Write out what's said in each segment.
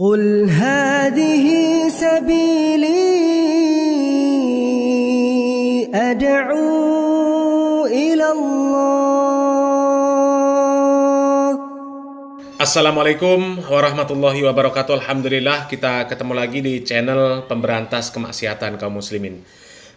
قل هذه سبيلي أدعو إلى الله. Assalamualaikum warahmatullahi wabarakatuh. Alhamdulillah kita ketemu lagi di channel pemberantas kemaksiatan kaum muslimin.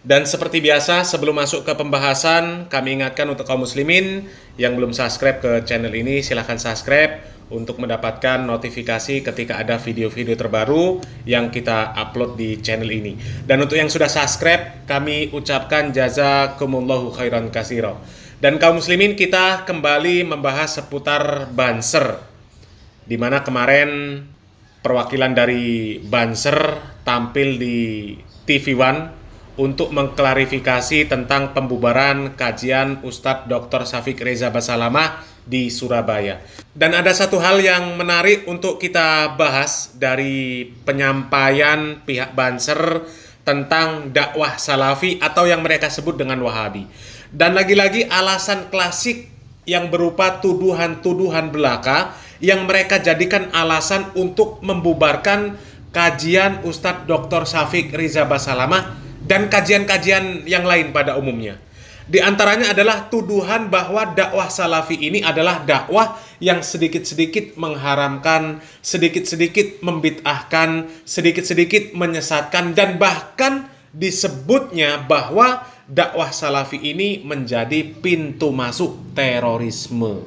Dan seperti biasa, sebelum masuk ke pembahasan, kami ingatkan untuk kaum muslimin yang belum subscribe ke channel ini, silahkan subscribe untuk mendapatkan notifikasi ketika ada video-video terbaru yang kita upload di channel ini. Dan untuk yang sudah subscribe, kami ucapkan jazakumullahu khairan katsira. Dan kaum muslimin, kita kembali membahas seputar Banser, di mana kemarin perwakilan dari Banser tampil di TV One untuk mengklarifikasi tentang pembubaran kajian Ustadz Dr. Syafiq Reza Basalamah di Surabaya. Dan ada satu hal yang menarik untuk kita bahas dari penyampaian pihak Banser tentang dakwah Salafi atau yang mereka sebut dengan Wahabi. Dan lagi-lagi alasan klasik yang berupa tuduhan-tuduhan belaka yang mereka jadikan alasan untuk membubarkan kajian Ustadz Dr. Syafiq Reza Basalamah dan kajian-kajian yang lain pada umumnya. Di antaranya adalah tuduhan bahwa dakwah Salafi ini adalah dakwah yang sedikit-sedikit mengharamkan, sedikit-sedikit membid'ahkan, sedikit-sedikit menyesatkan, dan bahkan disebutnya bahwa dakwah Salafi ini menjadi pintu masuk terorisme.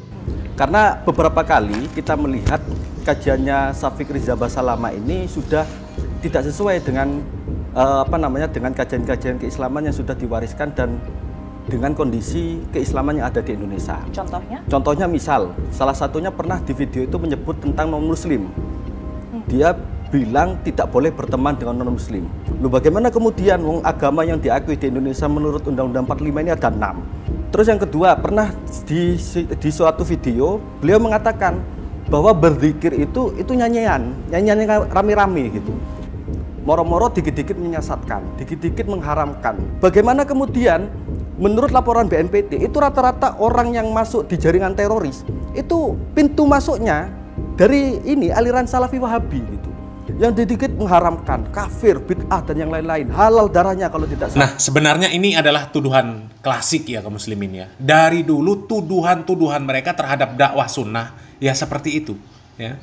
Karena beberapa kali kita melihat kajiannya Syafiq Reza Basalamah ini sudah tidak sesuai dengan dengan kajian-kajian keislaman yang sudah diwariskan dan dengan kondisi keislaman yang ada di Indonesia. Contohnya? Contohnya misal, salah satunya pernah di video itu menyebut tentang non-muslim. Dia bilang tidak boleh berteman dengan non-muslim. Lalu bagaimana kemudian agama yang diakui di Indonesia menurut Undang-Undang 45 ini ada 6. Terus yang kedua, pernah di suatu video beliau mengatakan bahwa berzikir itu nyanyian yang rame-rame gitu. Moro-moro dikit-dikit menyesatkan, dikit-dikit mengharamkan. Bagaimana kemudian menurut laporan BNPT itu rata-rata orang yang masuk di jaringan teroris itu pintu masuknya dari ini aliran Salafi Wahabi gitu. Yang dikit mengharamkan, kafir, bid'ah dan yang lain-lain, halal darahnya kalau tidak salah. Nah, sebenarnya ini adalah tuduhan klasik ya kaum muslimin ya. Dari dulu tuduhan-tuduhan mereka terhadap dakwah sunnah ya seperti itu ya.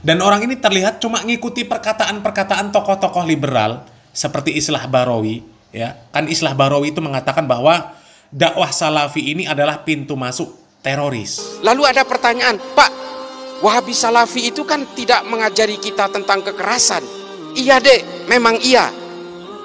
Dan orang ini terlihat cuma ngikuti perkataan-perkataan tokoh-tokoh liberal seperti Islah Bahrawi ya. Kan Islah Bahrawi itu mengatakan bahwa dakwah Salafi ini adalah pintu masuk teroris. Lalu ada pertanyaan, Pak, Wahabi Salafi itu kan tidak mengajari kita tentang kekerasan. Iya dek, memang iya.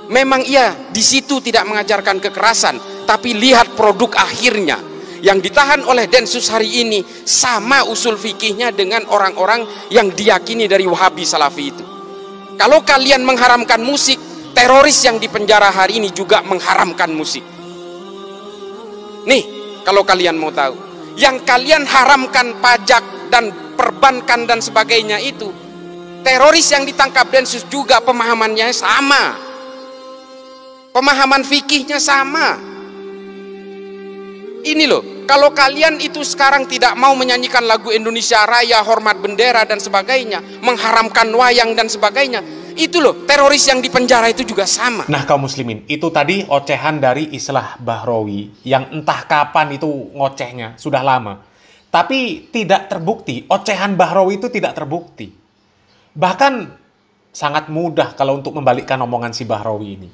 Memang iya, di situ tidak mengajarkan kekerasan. Tapi lihat produk akhirnya. Yang ditahan oleh Densus hari ini sama usul fikihnya dengan orang-orang yang diyakini dari Wahabi Salafi itu. Kalau kalian mengharamkan musik, teroris yang dipenjara hari ini juga mengharamkan musik. Nih, kalau kalian mau tahu, yang kalian haramkan pajak dan perbankan dan sebagainya itu, teroris yang ditangkap Densus juga pemahamannya sama, pemahaman fikihnya sama. Ini loh, kalau kalian itu sekarang tidak mau menyanyikan lagu Indonesia Raya, hormat bendera dan sebagainya, mengharamkan wayang dan sebagainya, itu loh, teroris yang dipenjara itu juga sama. Nah kaum muslimin, itu tadi ocehan dari Islah Bahrawi yang entah kapan itu ngocehnya, sudah lama. Tapi tidak terbukti, ocehan Bahrawi itu tidak terbukti. Bahkan sangat mudah kalau untuk membalikkan omongan si Bahrawi ini.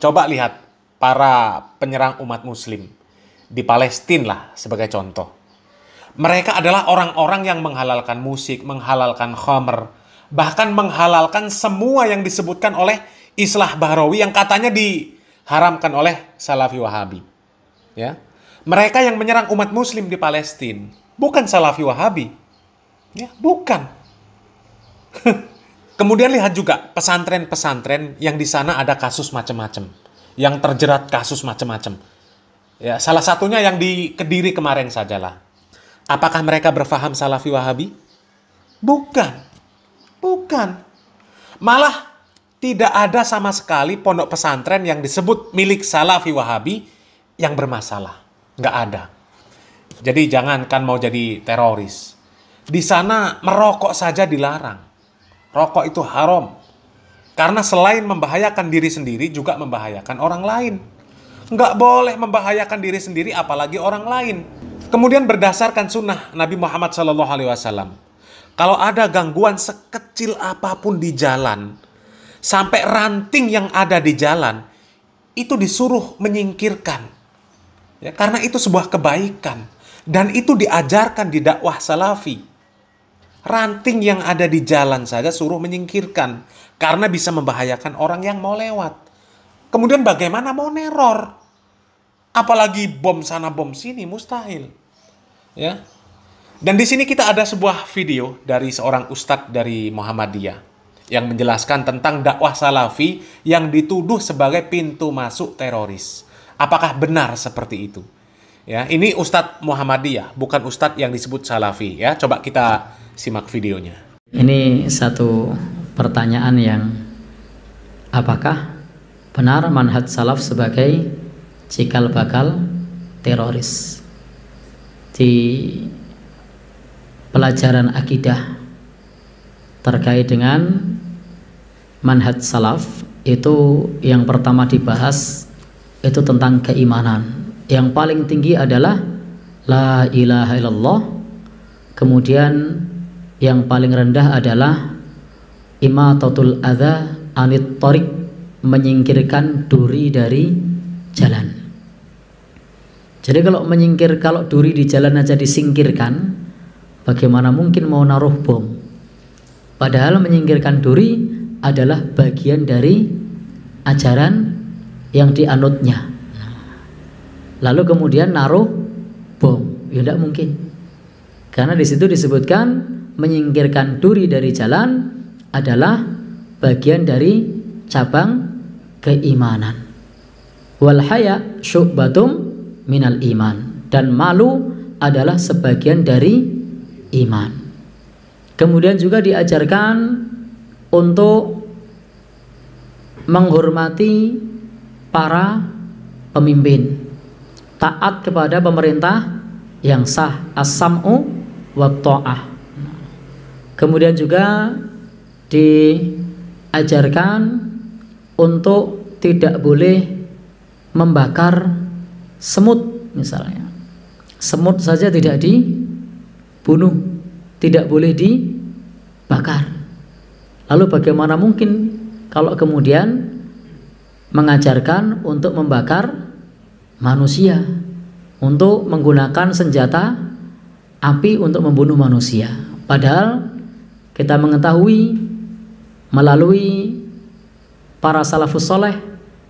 Coba lihat para penyerang umat muslim di Palestina lah sebagai contoh. Mereka adalah orang-orang yang menghalalkan musik, menghalalkan khamr, bahkan menghalalkan semua yang disebutkan oleh Islah Bahrawi yang katanya diharamkan oleh Salafi Wahabi. Ya. Mereka yang menyerang umat muslim di Palestina bukan Salafi Wahabi. Ya, bukan. Kemudian lihat juga pesantren-pesantren yang di sana ada kasus macam-macam, yang terjerat kasus macam-macam. Ya, salah satunya yang di Kediri kemarin sajalah. Apakah mereka berfaham Salafi Wahabi? Bukan. Bukan. Malah tidak ada sama sekali pondok pesantren yang disebut milik Salafi Wahabi yang bermasalah. Nggak ada. Jadi jangankan mau jadi teroris. Di sana merokok saja dilarang. Rokok itu haram. Karena selain membahayakan diri sendiri, juga membahayakan orang lain. Nggak boleh membahayakan diri sendiri, apalagi orang lain. Kemudian berdasarkan sunnah Nabi Muhammad SAW, kalau ada gangguan sekecil apapun di jalan, sampai ranting yang ada di jalan, itu disuruh menyingkirkan. Ya, karena itu sebuah kebaikan. Dan itu diajarkan di dakwah salafi. Ranting yang ada di jalan saja suruh menyingkirkan. Karena bisa membahayakan orang yang mau lewat. Kemudian bagaimana mau neror? Apalagi bom sana bom sini, mustahil. Ya. Dan di sini kita ada sebuah video dari seorang ustadz dari Muhammadiyah yang menjelaskan tentang dakwah salafi yang dituduh sebagai pintu masuk teroris. Apakah benar seperti itu? Ya, ini Ustadz Muhammadiyah, bukan Ustadz yang disebut salafi. Ya, coba kita simak videonya. Ini satu pertanyaan yang apakah benar manhaj salaf sebagai cikal bakal teroris? Di pelajaran akidah terkait dengan manhaj salaf itu yang pertama dibahas itu tentang keimanan. Yang paling tinggi adalah la ilaha illallah. Kemudian yang paling rendah adalah imatatul adza anit thariq, menyingkirkan duri dari jalan. Jadi kalau duri di jalan aja disingkirkan, bagaimana mungkin mau naruh bom? Padahal menyingkirkan duri adalah bagian dari ajaran yang dianutnya. Lalu kemudian naruh bom, ya tidak mungkin. Karena di situ disebutkan menyingkirkan duri dari jalan adalah bagian dari cabang keimanan. Wal haya syu'batum minal iman, dan malu adalah sebagian dari iman. Kemudian juga diajarkan untuk menghormati para pemimpin, taat kepada pemerintah yang sah, as-sam'u wa ta'ah. Kemudian juga diajarkan untuk tidak boleh membakar semut misalnya. Semut saja tidak dibunuh, tidak boleh dibakar. Lalu bagaimana mungkin kalau kemudian mengajarkan untuk membakar manusia, untuk menggunakan senjata api untuk membunuh manusia? Padahal kita mengetahui melalui para salafus soleh,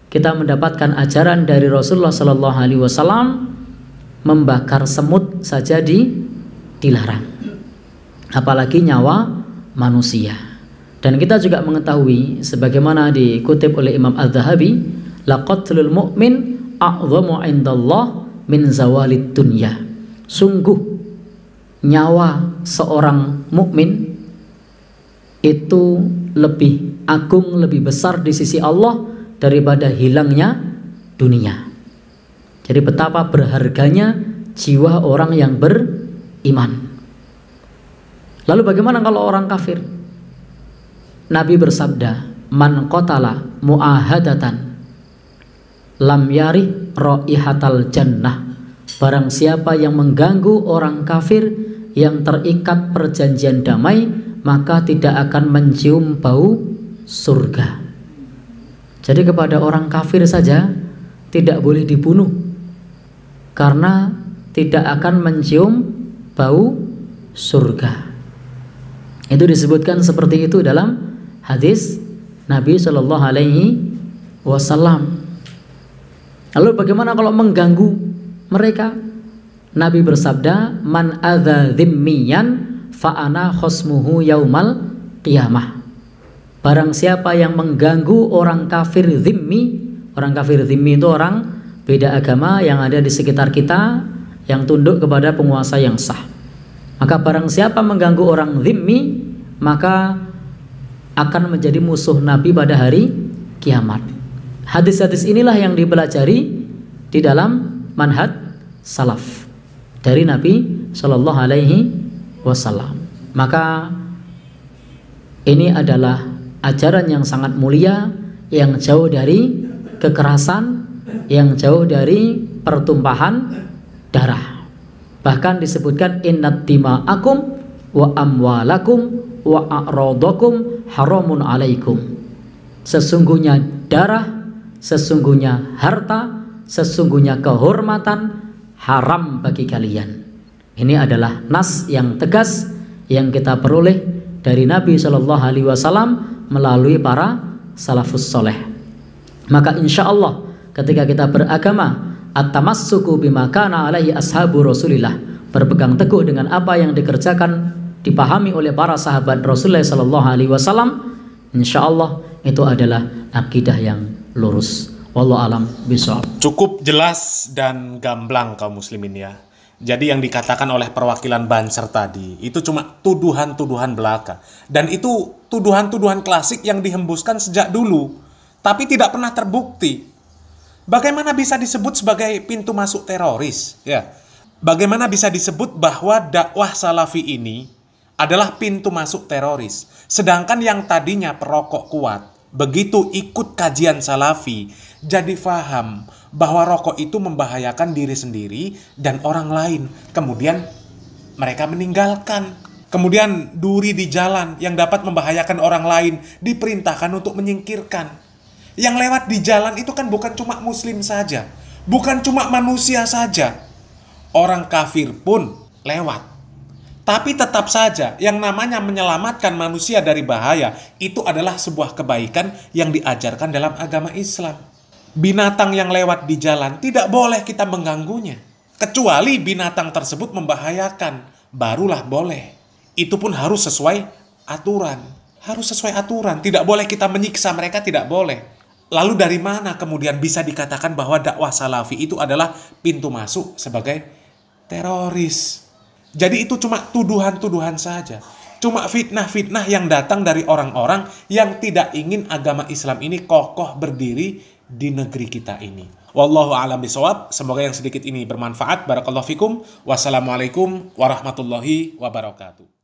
kita mendapatkan ajaran dari Rasulullah Sallallahu Alaihi Wasallam, membakar semut saja dilarang, apalagi nyawa manusia. Dan kita juga mengetahui sebagaimana dikutip oleh Imam Az-Zahabi, laqatlul mu'min a'dhamu 'indallah min zawalid dunya. Sungguh nyawa seorang mukmin itu lebih agung, lebih besar di sisi Allah daripada hilangnya dunia. Jadi betapa berharganya jiwa orang yang beriman. Lalu bagaimana kalau orang kafir? Nabi bersabda, man qatala mu'ahadatan lam yarih raihatal jannah. Barang siapa yang mengganggu orang kafir yang terikat perjanjian damai, maka tidak akan mencium bau surga. Jadi kepada orang kafir saja tidak boleh dibunuh, karena tidak akan mencium bau surga. Itu disebutkan seperti itu dalam hadis Nabi Shallallahu Alaihi Wasallam. Lalu bagaimana kalau mengganggu mereka? Nabi bersabda, man adza dhimmiyan fa ana khosmuhu yaumal qiyamah. Barang siapa yang mengganggu orang kafir dhimmi, orang kafir dhimmi itu orang beda agama yang ada di sekitar kita, yang tunduk kepada penguasa yang sah. Maka barang siapa mengganggu orang dhimmi, maka akan menjadi musuh Nabi pada hari kiamat. Hadis-hadis inilah yang dipelajari di dalam manhaj salaf dari Nabi Shallallahu Alaihi Wasallam. Maka Ini adalah ajaran yang sangat mulia, yang jauh dari kekerasan, yang jauh dari pertumpahan darah. Bahkan disebutkan innad dima'akum wa amwalakum wa a'radakum haramun alaikum. Sesungguhnya darah, sesungguhnya harta, sesungguhnya kehormatan haram bagi kalian. Ini adalah nas yang tegas yang kita peroleh dari Nabi Shallallahu Alaihi Wasallam melalui para salafus soleh. Maka insya Allah ketika kita beragama, at-tamassuku bima kana alaihi ashabu Rasulillah, berpegang teguh dengan apa yang dikerjakan, dipahami oleh para sahabat Rasulullah Shallallahu Alaihi Wasallam, insya Allah itu adalah akidah yang lurus. Wallahu alam bishawab. Cukup jelas dan gamblang kaum muslimin ya. Jadi yang dikatakan oleh perwakilan Banser tadi itu cuma tuduhan-tuduhan belaka. Dan itu tuduhan-tuduhan klasik yang dihembuskan sejak dulu, tapi tidak pernah terbukti. Bagaimana bisa disebut sebagai pintu masuk teroris? Ya. Bagaimana bisa disebut bahwa dakwah salafi ini adalah pintu masuk teroris? Sedangkan yang tadinya perokok kuat, begitu ikut kajian salafi, jadi faham bahwa rokok itu membahayakan diri sendiri dan orang lain. Kemudian mereka meninggalkan. Kemudian duri di jalan yang dapat membahayakan orang lain diperintahkan untuk menyingkirkan. Yang lewat di jalan itu kan bukan cuma muslim saja, bukan cuma manusia saja. Orang kafir pun lewat. Tapi tetap saja yang namanya menyelamatkan manusia dari bahaya itu adalah sebuah kebaikan yang diajarkan dalam agama Islam. Binatang yang lewat di jalan tidak boleh kita mengganggunya. Kecuali binatang tersebut membahayakan, barulah boleh. Itu pun harus sesuai aturan. Harus sesuai aturan. Tidak boleh kita menyiksa mereka, tidak boleh. Lalu dari mana kemudian bisa dikatakan bahwa dakwah salafi itu adalah pintu masuk sebagai teroris? Jadi itu cuma tuduhan-tuduhan saja. Cuma fitnah-fitnah yang datang dari orang-orang yang tidak ingin agama Islam ini kokoh berdiri di negeri kita ini. Wallahu a'lam bishawab. Semoga yang sedikit ini bermanfaat. Barakallahu fikum. Wassalamualaikum warahmatullahi wabarakatuh.